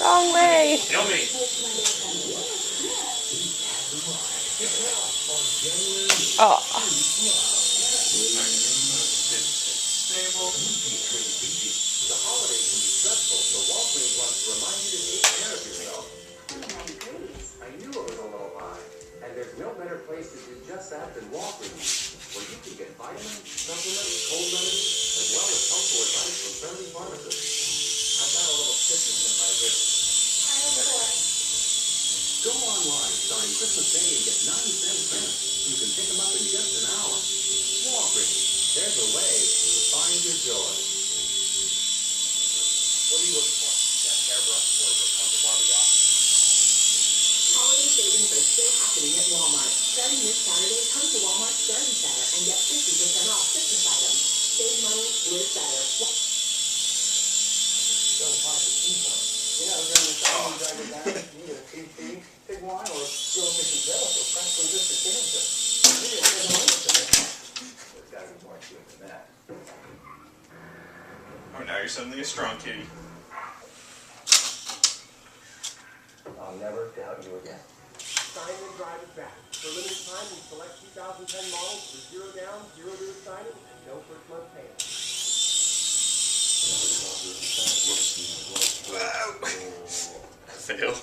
Wrong way. Kill me. Oh. The holidays can be stressful, so Walgreens wants to remind you to take care of yourself. I knew it was a little high, and there's no better place to do just that than Walgreens, where you can get vitamins, supplements, cold remedies, as well as helpful advice from friendly pharmacists. I've got a little stiffness in my wrist. Go online starting Christmas Day and get 9-cent prints. You can pick them up in just an hour. Walgreens, there's a way to find your joy. What are you looking for? That hairbrush for the Country Barbie doll? Holiday savings are still happening at Walmart. Starting this Saturday, come to Walmart's Garden Center and get 50% off Christmas items. Save money, live better. So hard to pinpoint. You know, during the time you drive it down, you get a big one, or real efficient gel, so practically just a signature. There's got to be more to it than that. Oh, now you're suddenly a strong kitty. I'll never doubt you again. Sign and drive it back. For limited time, we select 2010 models for 0 down, 0 to excited, and no first month payment. Wow. Fail.